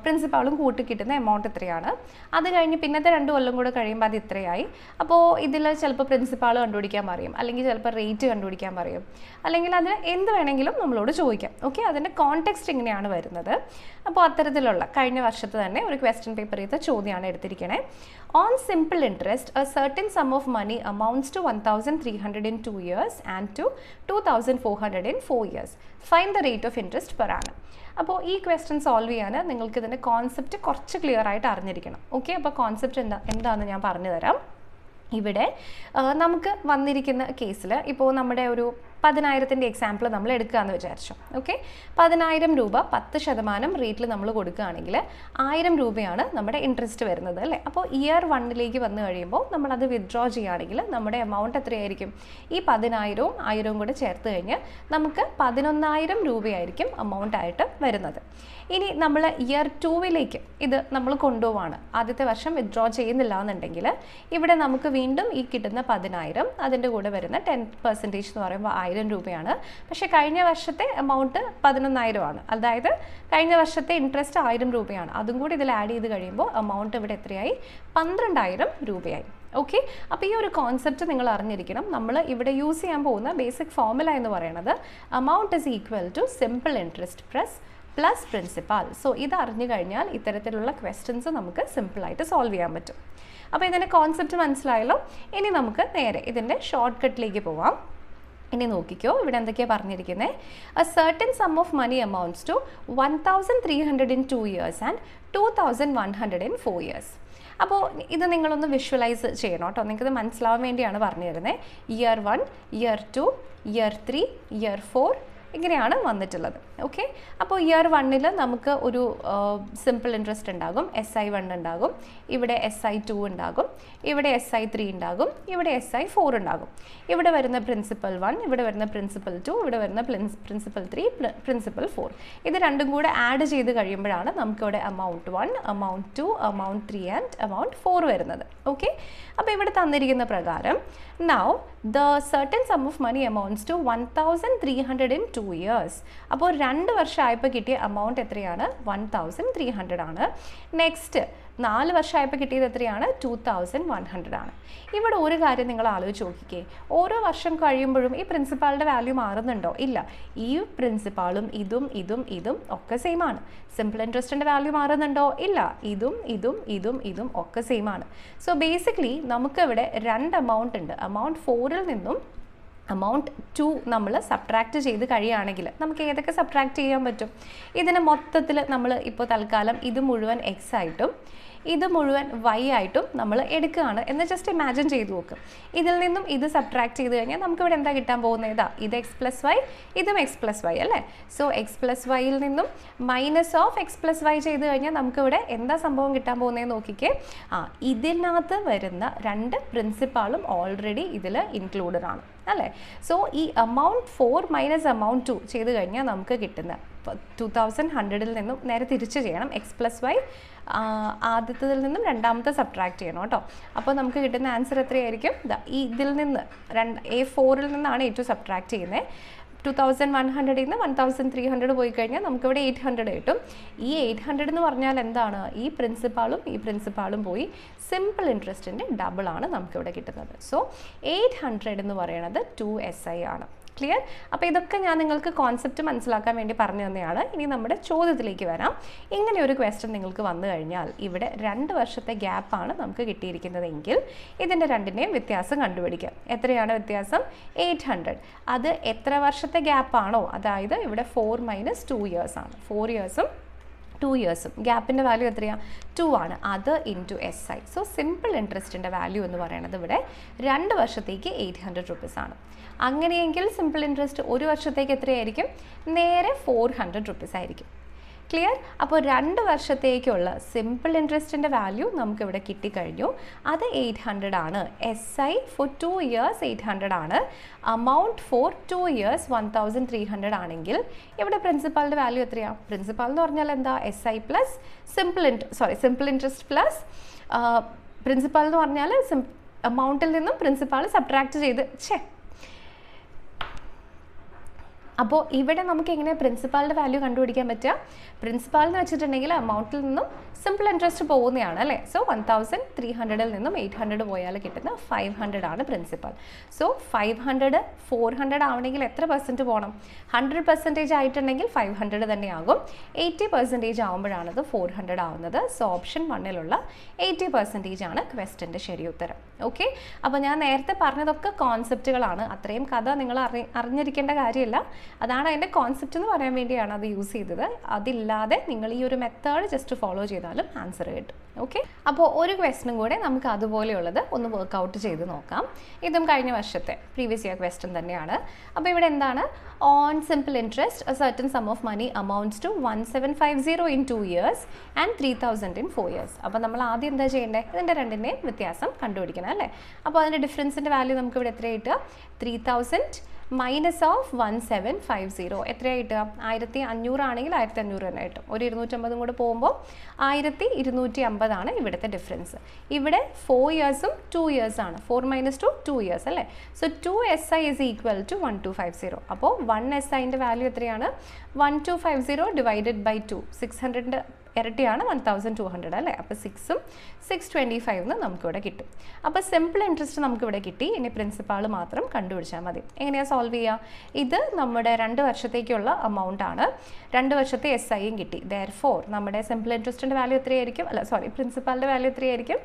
പ്രിൻസിപ്പാളും കൂട്ടി കിട്ടുന്ന എമൗണ്ട് എത്രയാണ്. അത് കഴിഞ്ഞ് പിന്നത്തെ 2 കൊല്ലം കൂടെ കഴിയുമ്പോൾ അത് ഇത്രയായി. അപ്പോൾ ഇതിൽ ചിലപ്പോൾ പ്രിൻസിപ്പാൾ കണ്ടുപിടിക്കാൻ പറയും, അല്ലെങ്കിൽ ചിലപ്പോൾ റേറ്റ് കണ്ടുപിടിക്കാൻ പറയും, അല്ലെങ്കിൽ അതിന് എന്ത് വേണമെങ്കിലും നമ്മളോട് ചോദിക്കാം. ഓക്കെ, അതിൻ്റെ കോണ്ടെക്സ്റ്റ് ഇങ്ങനെയാണ് വരുന്നത്. അപ്പോൾ അത്തരത്തിലുള്ള കഴിഞ്ഞ വർഷത്തെ തന്നെ ഒരു ക്വസ്റ്റ്യൻ പേപ്പർ ചെയ്ത ചോദ്യമാണ് എടുത്തിരിക്കണേ. On simple interest a certain sum of money amounts to 1300 in 2 years and to 2,400 in 4 years. Find the rate of interest per annum. അപ്പോൾ ഈ ക്വസ്റ്റ്യൻ സോൾവ് ചെയ്യാൻ നിങ്ങൾക്ക് ഇതിൻ്റെ കോൺസെപ്റ്റ് കുറച്ച് ക്ലിയർ ആയിട്ട് അറിഞ്ഞിരിക്കണം. ഓക്കെ, അപ്പോൾ കോൺസെപ്റ്റ് എന്താണെന്ന് ഞാൻ പറഞ്ഞു തരാം. ഇവിടെ നമുക്ക് വന്നിരിക്കുന്ന കേസിൽ ഇപ്പോൾ നമ്മുടെ ഒരു 10,000 എക്സാമ്പിൾ നമ്മൾ എടുക്കുകയെന്ന് വിചാരിച്ചു. ഓക്കെ, 10,000 രൂപ 10% റേറ്റിൽ നമ്മൾ കൊടുക്കുകയാണെങ്കിൽ 1000 രൂപയാണ് നമ്മുടെ ഇൻട്രസ്റ്റ് വരുന്നത് അല്ലേ. അപ്പോൾ ഇയർ 1 വന്നു കഴിയുമ്പോൾ നമ്മളത് വിത്ഡ്രോ ചെയ്യുകയാണെങ്കിൽ നമ്മുടെ എമൗണ്ട് എത്രയായിരിക്കും? ഈ 10,000-ഉം 1000-ഉം കൂടെ ചേർത്ത് കഴിഞ്ഞ് നമുക്ക് 11,000 രൂപയായിരിക്കും എമൗണ്ട് ആയിട്ട് വരുന്നത്. ഇനി നമ്മൾ ഇയർ 2 ഇത് നമ്മൾ കൊണ്ടുപോവാണ്, ആദ്യത്തെ വർഷം വിത്ഡ്രോ ചെയ്യുന്നില്ല എന്നുണ്ടെങ്കിൽ ഇവിടെ നമുക്ക് വീണ്ടും ഈ കിട്ടുന്ന 10,000 അതിൻ്റെ കൂടെ വരുന്ന 10% എന്ന് പറയുമ്പോൾ 1000 രൂപയാണ്. പക്ഷേ കഴിഞ്ഞ വർഷത്തെ എമൗണ്ട് 11,000 ആണ്. അതായത് കഴിഞ്ഞ വർഷത്തെ ഇൻട്രസ്റ്റ് 1000 രൂപയാണ്. അതും കൂടി ഇതിൽ ആഡ് ചെയ്ത് കഴിയുമ്പോൾ എമൗണ്ട് ഇവിടെ എത്രയായി? 12,000 രൂപയായി. ഓക്കെ, അപ്പോൾ ഈ ഒരു കോൺസെപ്റ്റ് നിങ്ങൾ അറിഞ്ഞിരിക്കണം. നമ്മൾ ഇവിടെ യൂസ് ചെയ്യാൻ പോകുന്ന ബേസിക് ഫോർമുല എന്ന് പറയുന്നത് amount is equal to simple interest plus principal. So ഇത് അറിഞ്ഞു കഴിഞ്ഞാൽ ഇത്തരത്തിലുള്ള ക്വസ്റ്റ്യൻസ് നമുക്ക് സിമ്പിളായിട്ട് സോൾവ് ചെയ്യാൻ പറ്റും. അപ്പോൾ ഇതിൻ്റെ കോൺസെപ്റ്റ് മനസ്സിലായല്ലോ. ഇനി നമുക്ക് നേരെ ഇതിൻ്റെ ഷോർട്ട് കട്ടിലേക്ക് പോവാം. ഇനി നോക്കിക്കോ, ഇവിടെ എന്തൊക്കെയാണ് പറഞ്ഞിരിക്കുന്നത്? A certain sum of money amounts to 1,300 in 2 years and 2,100 in 4 years. അപ്പോൾ ഇത് നിങ്ങളൊന്ന് വിഷ്വലൈസ് ചെയ്യണം കേട്ടോ, നിങ്ങൾക്കിത് മനസ്സിലാവാൻ വേണ്ടിയാണ് പറഞ്ഞു തരുന്നത്. ഇയർ 1, ഇയർ 2, ഇയർ 3, ഇയർ 4 ഇങ്ങനെയാണ് വന്നിട്ടുള്ളത്. ഓക്കെ, അപ്പോൾ ഇയർ 1 നമുക്ക് ഒരു സിമ്പിൾ ഇൻട്രസ്റ്റ് ഉണ്ടാകും, SI1 ഉണ്ടാകും, ഇവിടെ SI2 ഉണ്ടാകും, ഇവിടെ SI3 ഉണ്ടാകും, ഇവിടെ SI4 ഉണ്ടാകും. ഇവിടെ വരുന്ന പ്രിൻസിപ്പൽ 1, ഇവിടെ വരുന്ന പ്രിൻസിപ്പൽ 2, ഇവിടെ വരുന്ന പ്രിൻസിപ്പൽ 3, പ്രിൻസിപ്പൽ 4. ഇത് രണ്ടും കൂടെ ആഡ് ചെയ്ത് കഴിയുമ്പോഴാണ് നമുക്കിവിടെ amount 1, amount 2, amount 3 and amount 4 വരുന്നത്. ഓക്കെ, അപ്പോൾ ഇവിടെ തന്നിരിക്കുന്ന പ്രകാരം now the certain sum of money amounts to 1,300 in 2 years. അപ്പോൾ 2 വർഷമായപ്പോൾ കിട്ടിയ എമൗണ്ട് എത്രയാണ്? 1,300 ആണ്. നെക്സ്റ്റ് 4 വർഷമായപ്പോൾ കിട്ടിയത് എത്രയാണ്? 2,100 ആണ്. ഇവിടെ ഒരു കാര്യം നിങ്ങൾ ആലോചിച്ച് നോക്കിക്കേ, ഓരോ വർഷം കഴിയുമ്പോഴും ഈ പ്രിൻസിപ്പാളിൻ്റെ വാല്യൂ മാറുന്നുണ്ടോ? ഇല്ല. ഈ പ്രിൻസിപ്പാളും ഇതും ഒക്കെ സെയിം ആണ്. സിമ്പിൾ ഇൻട്രസ്റ്റിൻ്റെ വാല്യൂ മാറുന്നുണ്ടോ? ഇല്ല. ഇതും ഒക്കെ സെയിം ആണ്. സോ ബേസിക്കലി നമുക്കിവിടെ 2 എമൗണ്ട് ഉണ്ട്. എമൗണ്ട് 4-ൽ നിന്നും എമൗണ്ട് 2 നമ്മൾ സബ്ട്രാക്റ്റ് ചെയ്ത് കഴിയുകയാണെങ്കിൽ നമുക്ക് ഏതൊക്കെ സബ്ട്രാക്റ്റ് ചെയ്യാൻ പറ്റും? ഇതിന് മൊത്തത്തിൽ നമ്മൾ ഇപ്പോൾ തൽക്കാലം ഇത് മുഴുവൻ X ആയിട്ടും ഇത് മുഴുവൻ Y ആയിട്ടും നമ്മൾ എടുക്കുകയാണ് എന്ന് ജസ്റ്റ് ഇമാജിൻ ചെയ്ത് നോക്കും. ഇതിൽ നിന്നും ഇത് സബ്ട്രാക്ട് ചെയ്ത് കഴിഞ്ഞാൽ നമുക്കിവിടെ എന്താ കിട്ടാൻ പോകുന്നത്? ഇതാ, ഇത് X+Y, ഇതും X+Y അല്ലേ. സോ X+Yയിൽ നിന്നും -(X+Y) ചെയ്ത് കഴിഞ്ഞാൽ നമുക്കിവിടെ എന്താ സംഭവം കിട്ടാൻ പോകുന്നതെന്ന് നോക്കിക്കേ. ഇതിനകത്ത് വരുന്ന 2 പ്രിൻസിപ്പാളും ഓൾറെഡി ഇതിൽ ഇൻക്ലൂഡഡ് ആണ് അല്ലേ. സോ ഈ എമൗണ്ട് 4 മൈനസ് എമൗണ്ട് 2 ചെയ്ത് കഴിഞ്ഞാൽ നമുക്ക് കിട്ടുന്ന 2,100-ൽ നിന്നും നേരെ തിരിച്ച് ചെയ്യണം. X+Y ആദ്യത്തതിൽ നിന്നും രണ്ടാമത്തെ സബ്ട്രാക്ട് ചെയ്യണം കേട്ടോ. അപ്പോൾ നമുക്ക് കിട്ടുന്ന ആൻസർ എത്രയായിരിക്കും? ഇതിൽ നിന്ന് A4-ൽ നിന്നാണ് A2 സബ്ട്രാക്ട് ചെയ്യുന്നത്. 2,100-ൽ നിന്ന് 1,300 പോയി കഴിഞ്ഞാൽ നമുക്കിവിടെ 800 കിട്ടും. ഈ 800 എന്ന് പറഞ്ഞാൽ എന്താണ്? ഈ പ്രിൻസിപ്പാളും പോയി സിമ്പിൾ ഇൻട്രസ്റ്റിൻ്റെ ഡബിളാണ് നമുക്കിവിടെ കിട്ടുന്നത്. സോ 800 എന്ന് പറയുന്നത് 2SI ആണ്. ക്ലിയർ? അപ്പോൾ ഇതൊക്കെ ഞാൻ നിങ്ങൾക്ക് കോൺസെപ്റ്റ് മനസ്സിലാക്കാൻ വേണ്ടി പറഞ്ഞു തന്നെയാണ്. ഇനി നമ്മുടെ ചോദ്യത്തിലേക്ക് വരാം. ഇങ്ങനെ ഒരു ക്വസ്റ്റ്യൻ നിങ്ങൾക്ക് വന്നു കഴിഞ്ഞാൽ ഇവിടെ 2 വർഷത്തെ ഗ്യാപ്പാണ് നമുക്ക് കിട്ടിയിരിക്കുന്നതെങ്കിൽ ഇതിൻ്റെ രണ്ടിൻ്റെയും വ്യത്യാസം കണ്ടുപിടിക്കാം. എത്രയാണ് വ്യത്യാസം? 800. അത് എത്ര വർഷത്തെ ഗ്യാപ്പാണോ, അതായത് ഇവിടെ 4 - 2 years ആണ്. 4 yearsഉം 2 yearsഉം ഗ്യാപ്പിൻ്റെ വാല്യൂ എത്രയാണ്? 2 ആണ്. അത് ഇൻറ്റു SI. സോ സിമ്പിൾ ഇൻട്രസ്റ്റിൻ്റെ വാല്യൂ എന്ന് പറയുന്നത് ഇവിടെ 2 വർഷത്തേക്ക് 800 rupees ആണ്. അങ്ങനെയെങ്കിൽ സിമ്പിൾ ഇൻട്രസ്റ്റ് 1 വർഷത്തേക്ക് എത്രയായിരിക്കും? നേരെ 400 rupees ആയിരിക്കും. ക്ലിയർ? അപ്പോൾ 2 വർഷത്തേക്കുള്ള സിമ്പിൾ ഇൻട്രസ്റ്റിൻ്റെ വാല്യൂ നമുക്കിവിടെ കിട്ടിക്കഴിഞ്ഞു. അത് 800 ആണ്. SI ഫോർ 2 years 800 ആണ്. എമൗണ്ട് ഫോർ 2 years 1,300 ആണെങ്കിൽ ഇവിടെ പ്രിൻസിപ്പാളിൻ്റെ വാല്യൂ എത്രയാണ്? പ്രിൻസിപ്പാൾ എന്ന് പറഞ്ഞാൽ എന്താ? SI plus simple interest plus principal എന്ന് പറഞ്ഞാൽ എമൗണ്ടിൽ നിന്നും പ്രിൻസിപ്പാൾ സബ്ട്രാക്ട് ചെയ്ത് അപ്പോൾ ഇവിടെ നമുക്ക് എങ്ങനെ പ്രിൻസിപ്പാളിൻ്റെ വാല്യൂ കണ്ടുപിടിക്കാൻ പറ്റുക? പ്രിൻസിപ്പാൾ എന്ന് വെച്ചിട്ടുണ്ടെങ്കിൽ അമൗണ്ടിൽ നിന്നും സിമ്പിൾ ഇൻട്രസ്റ്റ് പോകുന്നതാണ് അല്ലേ. സോ 1300 നിന്നും 800 പോയാൽ കിട്ടുന്ന 500 ആണ് പ്രിൻസിപ്പാൾ. സോ 500 400 ആവണമെങ്കിൽ എത്ര പെർസെൻറ്റ് പോകണം? 100% ആയിട്ടുണ്ടെങ്കിൽ 500 തന്നെയാകും. 80% ആവുമ്പോഴാണ് അത് 400 ആവുന്നത്. സോ ഓപ്ഷൻ 1ലുള്ള 80% ആണ് ക്വസ്റ്റ്യൻ്റെ ശരി ഉത്തരം. ഓക്കെ, അപ്പോൾ ഞാൻ നേരത്തെ പറഞ്ഞതൊക്കെ കോൺസെപ്റ്റുകളാണ്. അത്രയും കഥ നിങ്ങൾ അറിഞ്ഞിരിക്കേണ്ട കാര്യമില്ല. അതാണ് അതിൻ്റെ കോൺസെപ്റ്റ് എന്ന് പറയാൻ വേണ്ടിയാണ് അത് യൂസ് ചെയ്തത്. അതില്ലാതെ നിങ്ങൾ ഈ ഒരു മെത്തേഡ് ജസ്റ്റ് ഫോളോ ചെയ്താലും ആൻസർ കിട്ടും. ഓക്കെ, അപ്പോൾ ഒരു ക്വസ്റ്റ്യനും കൂടെ നമുക്ക് അതുപോലെയുള്ളത് ഒന്ന് വർക്കൗട്ട് ചെയ്ത് നോക്കാം. ഇതും കഴിഞ്ഞ വർഷത്തെ പ്രീവിയസ് ഇയർ ക്വസ്റ്റ്യൻ തന്നെയാണ്. അപ്പോൾ ഇവിടെ എന്താണ്? On simple interest a certain sum of money amounts to 1750 in 2 years and 3000 in 4 years. അപ്പോൾ നമ്മൾ ആദ്യം എന്താ ചെയ്യേണ്ടത്? ഇതിൻ്റെ രണ്ടിൻ്റെയും വ്യത്യാസം കണ്ടുപിടിക്കണം അല്ലേ. അപ്പോൾ അതിൻ്റെ ഡിഫറൻസിൻ്റെ വാല്യൂ നമുക്ക് ഇവിടെ എത്ര കിട്ടുക? 3000 മൈനസ് ഓഫ് 1750 എത്രയാണ് കിട്ടുക? 1500 ആണെങ്കിൽ 1500 തന്നെ കിട്ടും. ഒരു 250 കൂടെ പോകുമ്പോൾ 1250 ആണ് ഇവിടുത്തെ ഡിഫറൻസ്. ഇവിടെ 4 ഇയേഴ്സും 2 ഇയേഴ്സ് ആണ്. 4 - 2 2 ഇയേഴ്സ് അല്ലേ. So 2 SI is equal to 1250. അപ്പോൾ 1 SIൻ്റെ വാല്യൂ എത്രയാണ്? 1250 ഡിവൈഡഡ് ബൈ 2. 600ൻ്റെ ഇരട്ടിയാണ് 1200 അല്ലേ. അപ്പോൾ 6ഉം 625 നമുക്കിവിടെ കിട്ടും. അപ്പോൾ സിമ്പിൾ ഇൻട്രസ്റ്റ് നമുക്കിവിടെ കിട്ടി. ഇനി പ്രിൻസിപ്പാൾ മാത്രം കണ്ടുപിടിച്ചാൽ മതി. എങ്ങനെയാണ് സോൾവ് ചെയ്യുക? ഇത് നമ്മുടെ 2 വർഷത്തേക്കുള്ള എമൗണ്ട് ആണ്. 2 വർഷത്തെ SIയും കിട്ടി. ദെയർഫോർ നമ്മുടെ സിമ്പിൾ ഇൻട്രസ്റ്റിൻ്റെ വാല്യൂ എത്രയായിരിക്കും? പ്രിൻസിപ്പാളിൻ്റെ വാല്യൂ എത്രയായിരിക്കും?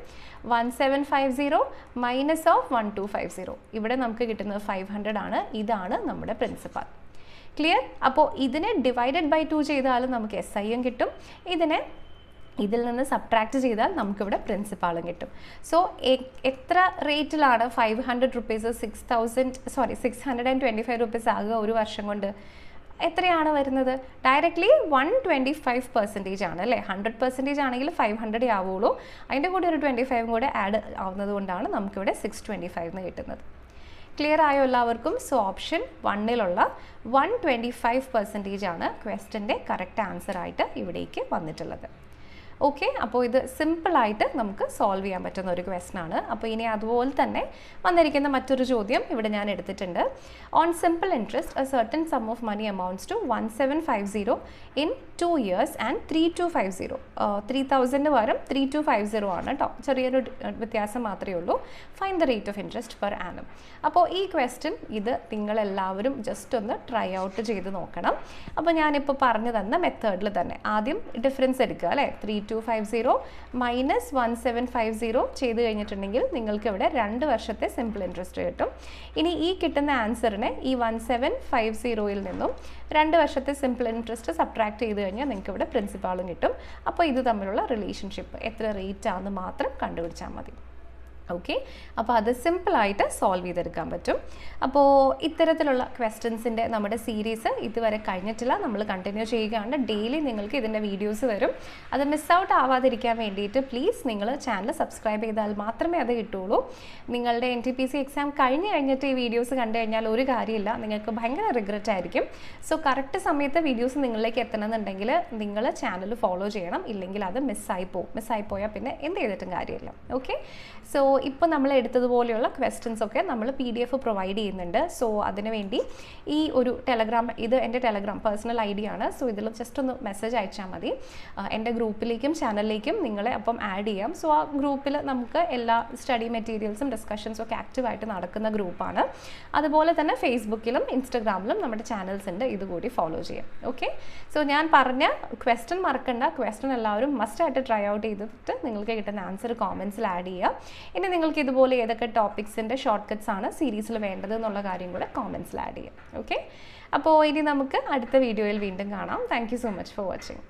1750 മൈനസ് ഓഫ് 1250. ഇവിടെ നമുക്ക് കിട്ടുന്നത് 500 ആണ്. ഇതാണ് നമ്മുടെ പ്രിൻസിപ്പാൾ. ക്ലിയർ? അപ്പോൾ ഇതിനെ ഡിവൈഡഡ് ബൈ 2 ചെയ്താലും നമുക്ക് SIയും കിട്ടും. ഇതിൽ നിന്ന് സബ്ട്രാക്ട് ചെയ്താൽ നമുക്കിവിടെ പ്രിൻസിപ്പാളും കിട്ടും. സോ എത്ര റേറ്റിലാണ് 500 റുപ്പീസ് 625 റുപ്പീസ് ആകുക ഒരു വർഷം കൊണ്ട്? എത്രയാണ് വരുന്നത്? ഡയറക്റ്റ്ലി 125% ആണ് അല്ലേ. 100% ആണെങ്കിൽ 500 ആവുള്ളൂ. അതിൻ്റെ കൂടെ ഒരു 25 കൂടെ ആഡ് ആവുന്നത് കൊണ്ടാണ് നമുക്കിവിടെ 625 കിട്ടുന്നത്. ക്ലിയർ ആയോ എല്ലാവർക്കും? സോ ഓപ്ഷൻ 1ലുള്ള 125% ആണ് ക്വസ്റ്റ്യൻ്റെ കറക്റ്റ് ആൻസർ ആയിട്ട് ഇവിടേക്ക് വന്നിട്ടുള്ളത്. ഓക്കെ, അപ്പോൾ ഇത് സിമ്പിളായിട്ട് നമുക്ക് സോൾവ് ചെയ്യാൻ പറ്റുന്ന ഒരു ക്വസ്റ്റ്യൻ ആണ്. അപ്പോൾ ഇനി അതുപോലെ തന്നെ വന്നിരിക്കുന്ന മറ്റൊരു ചോദ്യം ഇവിടെ ഞാൻ എടുത്തിട്ടുണ്ട്. On simple interest a certain sum of money amounts to 1750 in 2 years and 3250. 3000 പകരം 3250 ആണ് കേട്ടോ. ചെറിയൊരു വ്യത്യാസം മാത്രമേ ഉള്ളൂ. Find the rate of interest per annum. അപ്പോൾ ഈ ക്വസ്റ്റ്യൻ ഇത് നിങ്ങളെല്ലാവരും ജസ്റ്റ് ഒന്ന് ട്രൈ ഔട്ട് ചെയ്ത് നോക്കണം. അപ്പോൾ ഞാനിപ്പോൾ പറഞ്ഞു തന്ന മെത്തേഡിൽ തന്നെ ആദ്യം ഡിഫറൻസ് എടുക്കുക അല്ലേ. 3250 മൈനസ് 1750 ചെയ്ത് കഴിഞ്ഞിട്ടുണ്ടെങ്കിൽ നിങ്ങൾക്ക് ഇവിടെ 2 വർഷത്തെ സിമ്പിൾ ഇൻട്രസ്റ്റ് കിട്ടും. ഇനി ഈ കിട്ടുന്ന ആൻസറിനെ ഈ 1750 നിന്നും 2 വർഷത്തെ സിമ്പിൾ ഇൻട്രസ്റ്റ് സബ്ട്രാക്ട് ചെയ്ത് കഴിഞ്ഞാൽ നിങ്ങൾക്ക് ഇവിടെ പ്രിൻസിപ്പാളും കിട്ടും. അപ്പോൾ ഇത് തമ്മിലുള്ള റിലേഷൻഷിപ്പ് എത്ര റേറ്റ് ആണെന്ന് മാത്രം കണ്ടുപിടിച്ചാൽ മതി. ഓക്കെ, അപ്പോൾ അത് സിമ്പിളായിട്ട് സോൾവ് ചെയ്തെടുക്കാൻ പറ്റും. അപ്പോൾ ഇത്തരത്തിലുള്ള ക്വസ്റ്റ്യൻസിൻ്റെ നമ്മുടെ സീരീസ് ഇതുവരെ കഴിഞ്ഞിട്ടില്ല. നമ്മൾ കണ്ടിന്യൂ ചെയ്യുകയാണ്. ഡെയിലി നിങ്ങൾക്ക് ഇതിൻ്റെ വീഡിയോസ് വരും. അത് മിസ് ഔട്ട് ആവാതിരിക്കാൻ വേണ്ടിയിട്ട് പ്ലീസ് നിങ്ങൾ ചാനൽ സബ്സ്ക്രൈബ് ചെയ്താൽ മാത്രമേ അത് കിട്ടുള്ളൂ. നിങ്ങളുടെ NTPC എക്സാം കഴിഞ്ഞിട്ട് ഈ വീഡിയോസ് കണ്ടു കഴിഞ്ഞാൽ ഒരു കാര്യമില്ല, നിങ്ങൾക്ക് ഭയങ്കര റിഗ്രറ്റ് ആയിരിക്കും. സോ കറക്റ്റ് സമയത്ത് വീഡിയോസ് നിങ്ങളിലേക്ക് എത്തണമെന്നുണ്ടെങ്കിൽ നിങ്ങൾ ചാനൽ ഫോളോ ചെയ്യണം. ഇല്ലെങ്കിൽ അത് മിസ്സായി പോയാൽ പിന്നെ എന്ത് ചെയ്തിട്ടും കാര്യമില്ല. ഓക്കെ, സോ ഇപ്പോൾ നമ്മൾ എടുത്തതുപോലെയുള്ള ക്വസ്റ്റ്യൻസ് ഒക്കെ നമ്മൾ PDF പ്രൊവൈഡ് ചെയ്യുന്നുണ്ട്. സോ അതിനുവേണ്ടി ഈ ഒരു ടെലഗ്രാം, ഇത് എൻ്റെ ടെലഗ്രാം പേഴ്സണൽ ID ആണ്. സോ ഇതിൽ ജസ്റ്റ് ഒന്ന് മെസ്സേജ് അയച്ചാൽ മതി. എൻ്റെ ഗ്രൂപ്പിലേക്കും ചാനലിലേക്കും നിങ്ങളെ അപ്പം ആഡ് ചെയ്യാം. സോ ആ ഗ്രൂപ്പിൽ നമുക്ക് എല്ലാ സ്റ്റഡി മെറ്റീരിയൽസും ഡിസ്കഷൻസും ഒക്കെ ആക്റ്റീവായിട്ട് നടക്കുന്ന ഗ്രൂപ്പാണ്. അതുപോലെ തന്നെ ഫേസ്ബുക്കിലും ഇൻസ്റ്റഗ്രാമിലും നമ്മുടെ ചാനൽസ് ഉണ്ട്. ഇതുകൂടി ഫോളോ ചെയ്യാം. ഓക്കെ, സോ ഞാൻ പറഞ്ഞ ക്വസ്റ്റ്യൻ മറക്കണ്ട. ക്വസ്റ്റ്യൻ എല്ലാവരും മസ്റ്റായിട്ട് ട്രൈ ഔട്ട് ചെയ്തിട്ട് നിങ്ങൾക്ക് കിട്ടുന്ന ആൻസർ കോമെൻറ്റ്സിൽ ആഡ് ചെയ്യുക. ഇനി നിങ്ങൾക്ക് ഇതുപോലെ ഏതൊക്കെ ടോപ്പിക്സിൻ്റെ ഷോർട്ട് കട്ട്സ് ആണ് സീരീസിൽ വേണ്ടത് എന്നുള്ള കാര്യം കൂടെ കോമെൻറ്റ്സിൽ ആഡ് ചെയ്യാം. ഓക്കെ, അപ്പോൾ ഇനി നമുക്ക് അടുത്ത വീഡിയോയിൽ വീണ്ടും കാണാം. Thank you so much for watching.